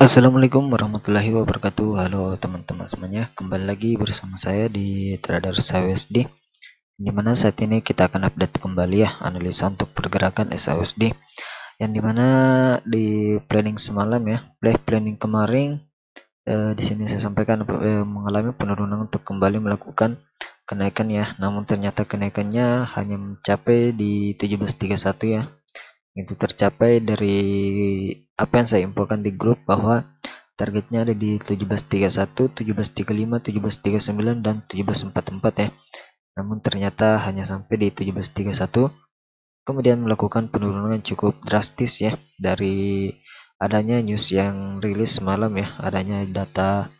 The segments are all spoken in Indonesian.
Assalamualaikum warahmatullahi wabarakatuh. Halo teman-teman semuanya, kembali lagi bersama saya di Trader SAUSD, dimana saat ini kita akan update kembali ya analisa untuk pergerakan SAUSD, yang dimana di planning semalam ya, planning kemarin di sini saya sampaikan mengalami penurunan untuk kembali melakukan kenaikan ya, namun ternyata kenaikannya hanya mencapai di 1731 ya. Itu tercapai dari apa yang saya infokan di grup, bahwa targetnya ada di 1731, 1735, 1739 dan 1744 ya. Namun ternyata hanya sampai di 1731, kemudian melakukan penurunan cukup drastis ya, dari adanya news yang rilis semalam ya, adanya data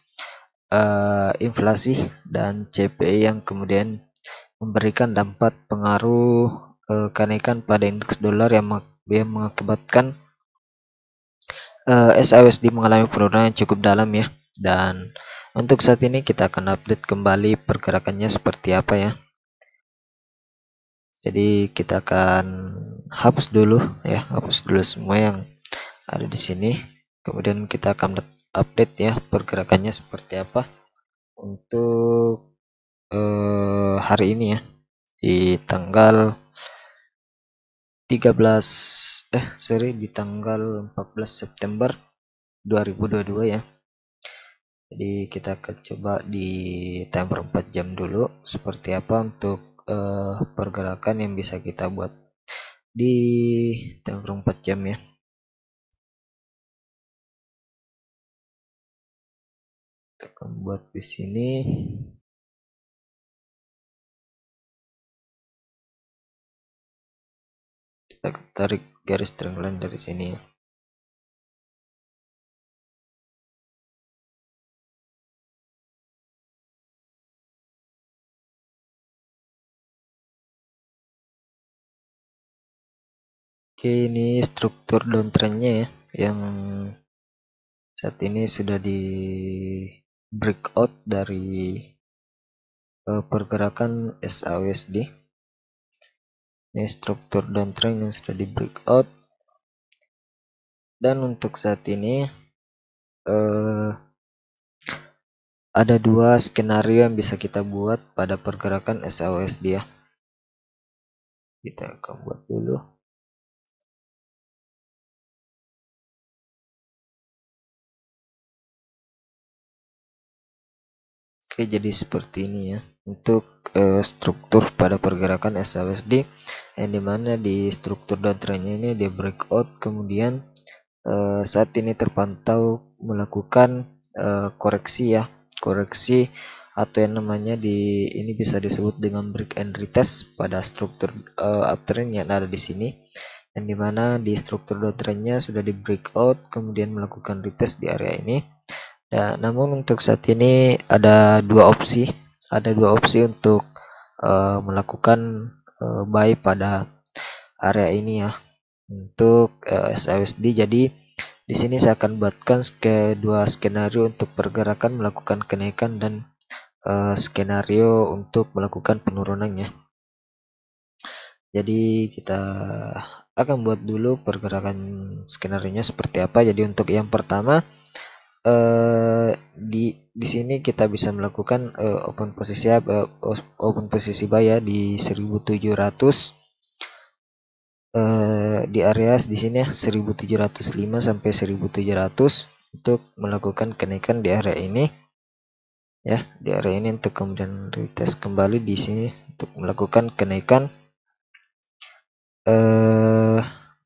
inflasi dan CPI yang kemudian memberikan dampak pengaruh kenaikan pada indeks dolar yang mengakibatkan SAUSD mengalami penurunan yang cukup dalam ya. Dan untuk saat ini kita akan update kembali pergerakannya seperti apa ya. Jadi kita akan hapus dulu ya, hapus dulu semua yang ada di sini. Kemudian kita akan update ya pergerakannya seperti apa untuk hari ini ya, di tanggal 14 September 2022 ya. Jadi kita akan coba di timer 4 jam dulu seperti apa untuk pergerakan yang bisa kita buat di timer 4 jam ya. Kita akan buat di sini. Kita tarik garis trendline dari sini ya. Oke, ini struktur downtrendnya ya, yang saat ini sudah di breakout dari pergerakan SAUSD. Ini struktur downtrend yang sudah di breakout, dan untuk saat ini ada dua skenario yang bisa kita buat pada pergerakan SAUSD ya. Kita akan buat dulu. Oke, jadi seperti ini ya untuk struktur pada pergerakan SAUSD, yang dimana di struktur downtrendnya ini di breakout, kemudian saat ini terpantau melakukan koreksi ya, koreksi atau yang namanya ini bisa disebut dengan break and retest pada struktur uptrend yang ada di sini, yang dimana di struktur downtrendnya sudah di breakout kemudian melakukan retest di area ini. Ya, namun untuk saat ini ada dua opsi untuk melakukan buy pada area ini ya untuk SAUSD. Jadi di sini saya akan buatkan dua skenario untuk pergerakan melakukan kenaikan dan skenario untuk melakukan penurunannya. Jadi kita akan buat dulu pergerakan skenario nya seperti apa. Jadi untuk yang pertama, di sini kita bisa melakukan open posisi buy ya di 1700, di area di sini ya 1705 sampai 1700 untuk melakukan kenaikan di area ini ya, di area ini untuk kemudian retest kembali di sini untuk melakukan kenaikan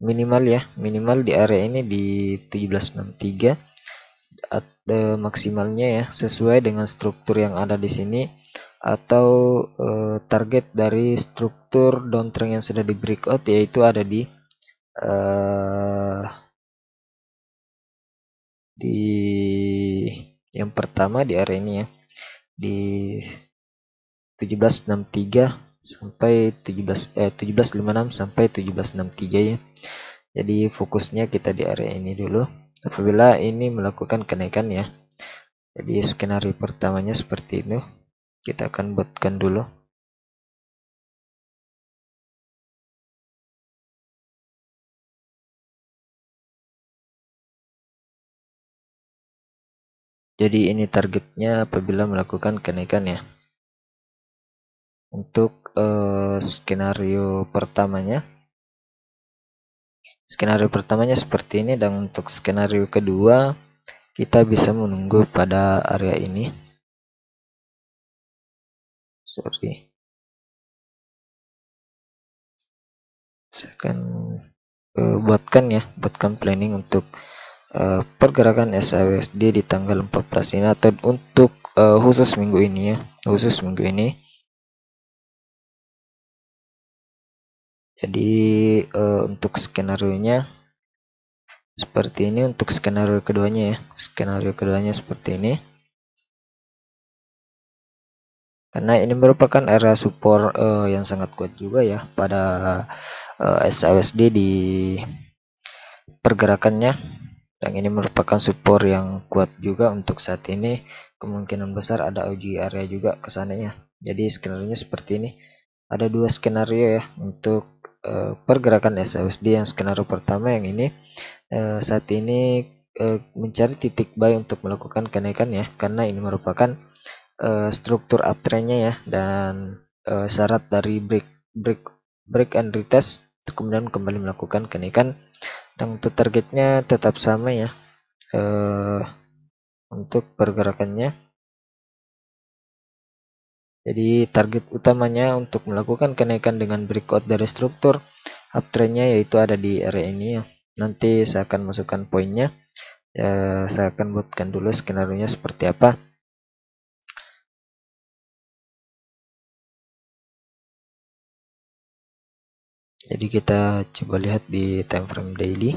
minimal di area ini di 1763 maksimalnya ya, sesuai dengan struktur yang ada di sini, atau target dari struktur downtrend yang sudah di breakout, yaitu ada di yang pertama di area ini ya, di 1763 sampai 1756 sampai 1763 ya. Jadi fokusnya kita di area ini dulu apabila ini melakukan kenaikan ya. Jadi skenario pertamanya seperti itu, kita akan buatkan dulu. Jadi ini targetnya apabila melakukan kenaikan ya. Untuk skenario pertamanya seperti ini, dan untuk skenario kedua kita bisa menunggu pada area ini. Sorry, saya akan buatkan planning untuk pergerakan SAUSD di tanggal 14 ini, atau untuk khusus minggu ini ya, khusus minggu ini. Jadi untuk skenario nya seperti ini. Untuk skenario keduanya ya, skenario keduanya seperti ini, karena ini merupakan area support yang sangat kuat juga ya pada SAUSD di pergerakannya, dan ini merupakan support yang kuat juga untuk saat ini. Kemungkinan besar ada uji area juga ke sananya. Jadi skenario nya seperti ini. Ada dua skenario ya untuk pergerakan SAUSD. Yang skenario pertama yang ini saat ini mencari titik buy untuk melakukan kenaikan ya, karena ini merupakan struktur uptrendnya ya, dan syarat dari break and retest kemudian kembali melakukan kenaikan. Dan untuk targetnya tetap sama ya, untuk pergerakannya. Jadi target utamanya untuk melakukan kenaikan dengan breakout dari struktur uptrendnya yaitu ada di area ini ya. Nanti saya akan masukkan poinnya. Saya akan buatkan dulu skenario nya seperti apa. Jadi kita coba lihat di time frame daily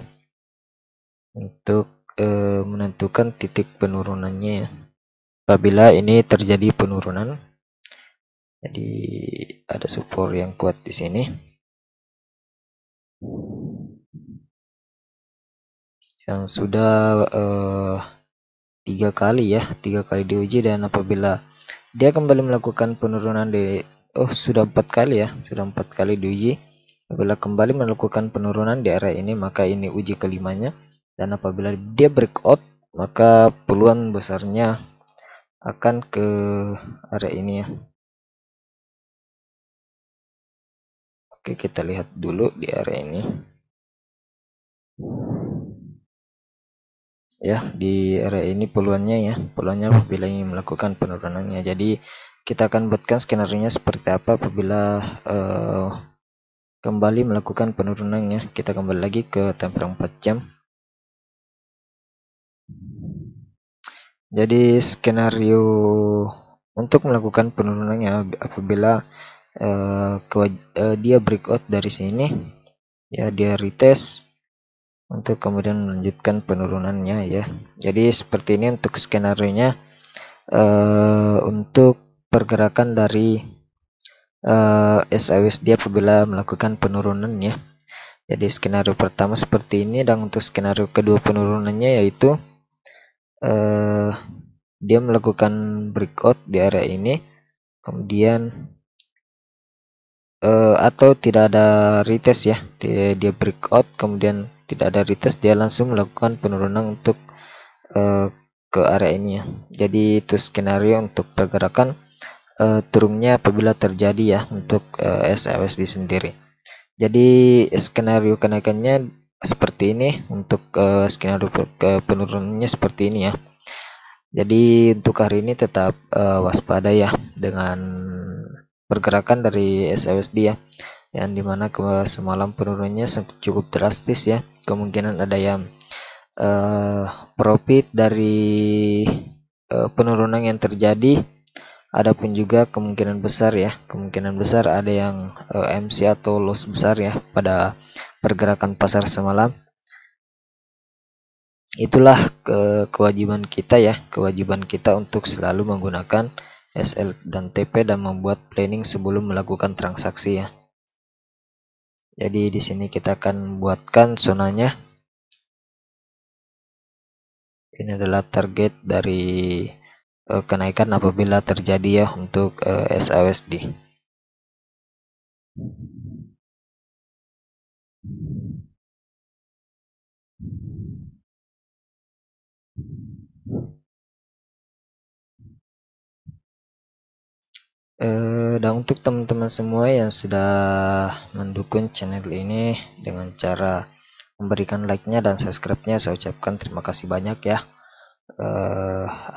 untuk menentukan titik penurunannya ya. Apabila ini terjadi penurunan, jadi ada support yang kuat di sini yang sudah 3 kali diuji, dan apabila dia kembali melakukan penurunan sudah 4 kali ya, sudah 4 kali diuji. Apabila kembali melakukan penurunan di area ini, maka ini uji kelimanya, dan apabila dia breakout, maka peluang besarnya akan ke area ini ya. Oke, kita lihat dulu di area ini ya. Di area ini peluangnya apabila ingin melakukan penurunannya. Jadi kita akan buatkan skenario nya seperti apa apabila kembali melakukan penurunannya. Kita kembali lagi ke time frame 4 jam. Jadi skenario untuk melakukan penurunannya apabila dia breakout dari sini ya, dia retest untuk kemudian melanjutkan penurunannya ya. Jadi seperti ini untuk skenario nya untuk pergerakan dari SAUSD apabila melakukan penurunan ya. Jadi skenario pertama seperti ini, dan untuk skenario kedua penurunannya yaitu dia melakukan breakout di area ini, kemudian atau tidak ada retest ya, dia breakout kemudian tidak ada retest, dia langsung melakukan penurunan untuk ke area ini ya. Jadi itu skenario untuk pergerakan turunnya apabila terjadi ya untuk SAUSD sendiri. Jadi skenario kenaikannya seperti ini, untuk skenario penurunannya seperti ini ya. Jadi untuk hari ini tetap waspada ya dengan pergerakan dari SAUSD ya, yang dimana semalam penurunannya cukup drastis ya. Kemungkinan ada yang profit dari penurunan yang terjadi, adapun juga kemungkinan besar ada yang MC atau loss besar ya pada pergerakan pasar semalam. Itulah kewajiban kita untuk selalu menggunakan SL dan TP dan membuat planning sebelum melakukan transaksi ya. Jadi di sini kita akan buatkan zonanya. Ini adalah target dari kenaikan apabila terjadi ya untuk SAUSD. Dan untuk teman-teman semua yang sudah mendukung channel ini dengan cara memberikan like-nya dan subscribe-nya, saya ucapkan terima kasih banyak ya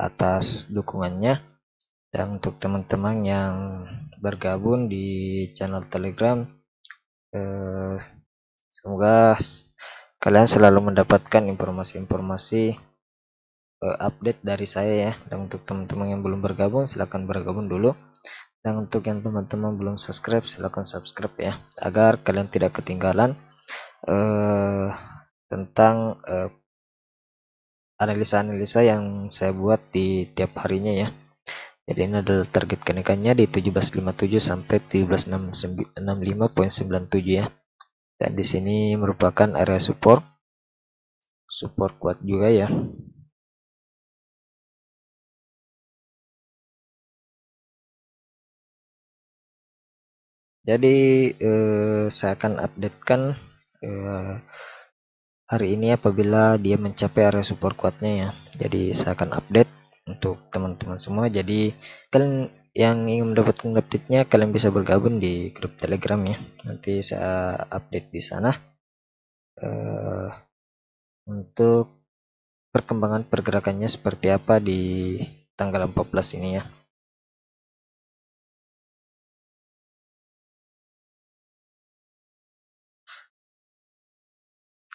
atas dukungannya. Dan untuk teman-teman yang bergabung di channel Telegram, semoga kalian selalu mendapatkan informasi-informasi update dari saya ya. Dan untuk teman-teman yang belum bergabung, silahkan bergabung dulu. Dan untuk yang teman-teman belum subscribe, silahkan subscribe ya, agar kalian tidak ketinggalan tentang analisa-analisa yang saya buat di tiap harinya ya. Jadi ini adalah target kenaikannya di 1757 sampai 1765.97 ya. Dan di sini merupakan area support kuat juga ya. Jadi saya akan updatekan hari ini apabila dia mencapai area support kuatnya ya. Jadi saya akan update untuk teman-teman semua. Jadi kalian yang ingin mendapatkan update-nya, kalian bisa bergabung di grup Telegram ya. Nanti saya update di sana untuk perkembangan pergerakannya seperti apa di tanggal 14 ini ya.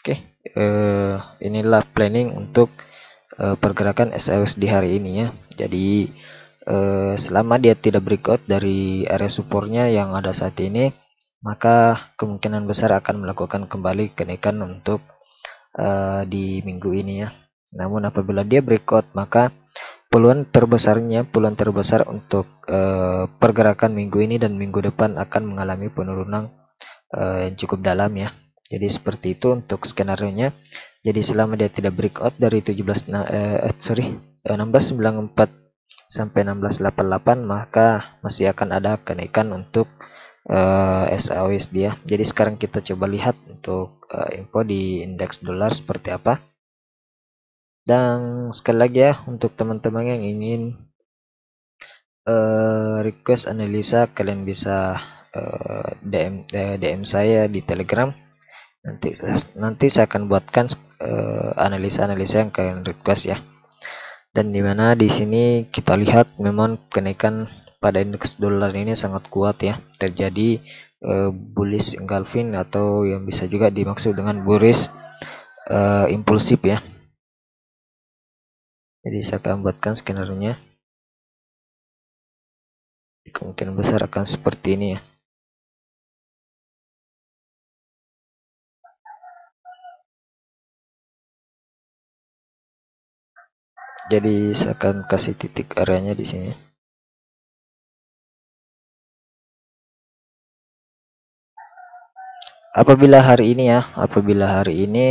Oke, inilah planning untuk pergerakan SAWS di hari ini ya. Jadi selama dia tidak breakout dari area supportnya yang ada saat ini, maka kemungkinan besar akan melakukan kembali kenaikan untuk di minggu ini ya. Namun apabila dia breakout, maka peluang terbesar untuk pergerakan minggu ini dan minggu depan akan mengalami penurunan yang cukup dalam ya. Jadi seperti itu untuk skenario nya. Jadi selama dia tidak breakout dari 1694 sampai 1688, maka masih akan ada kenaikan untuk SAWS dia. Jadi sekarang kita coba lihat untuk info di indeks dolar seperti apa. Dan sekali lagi ya, untuk teman-teman yang ingin request analisa, kalian bisa DM saya di Telegram. Nanti saya akan buatkan analisa-analisa yang kalian request ya. Dan dimana di sini kita lihat memang kenaikan pada indeks dolar ini sangat kuat ya. Terjadi bullish engulfing atau yang bisa juga dimaksud dengan bullish impulsif ya. Jadi saya akan buatkan skenario nya. Kemungkinan besar akan seperti ini ya. Jadi saya akan kasih titik areanya di sini. Apabila hari ini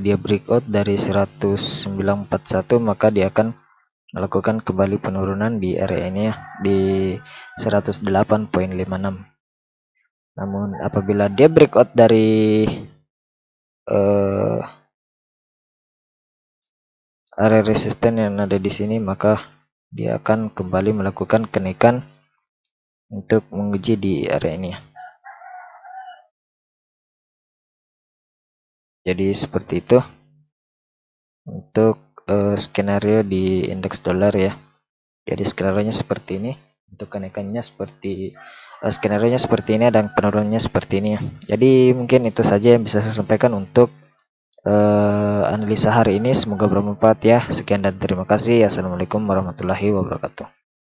dia breakout dari 1941, maka dia akan melakukan kembali penurunan di area ini ya, di 108.56. Namun apabila dia breakout dari area resisten yang ada di sini, maka dia akan kembali melakukan kenaikan untuk menguji di area ini ya. Jadi seperti itu untuk skenario di indeks dolar ya. Jadi skenario nya seperti ini, untuk kenaikannya seperti skenario nya seperti ini dan penurunannya seperti ini ya. Jadi mungkin itu saja yang bisa saya sampaikan untuk analisa hari ini. Semoga bermanfaat ya. Sekian dan terima kasih. Assalamualaikum warahmatullahi wabarakatuh.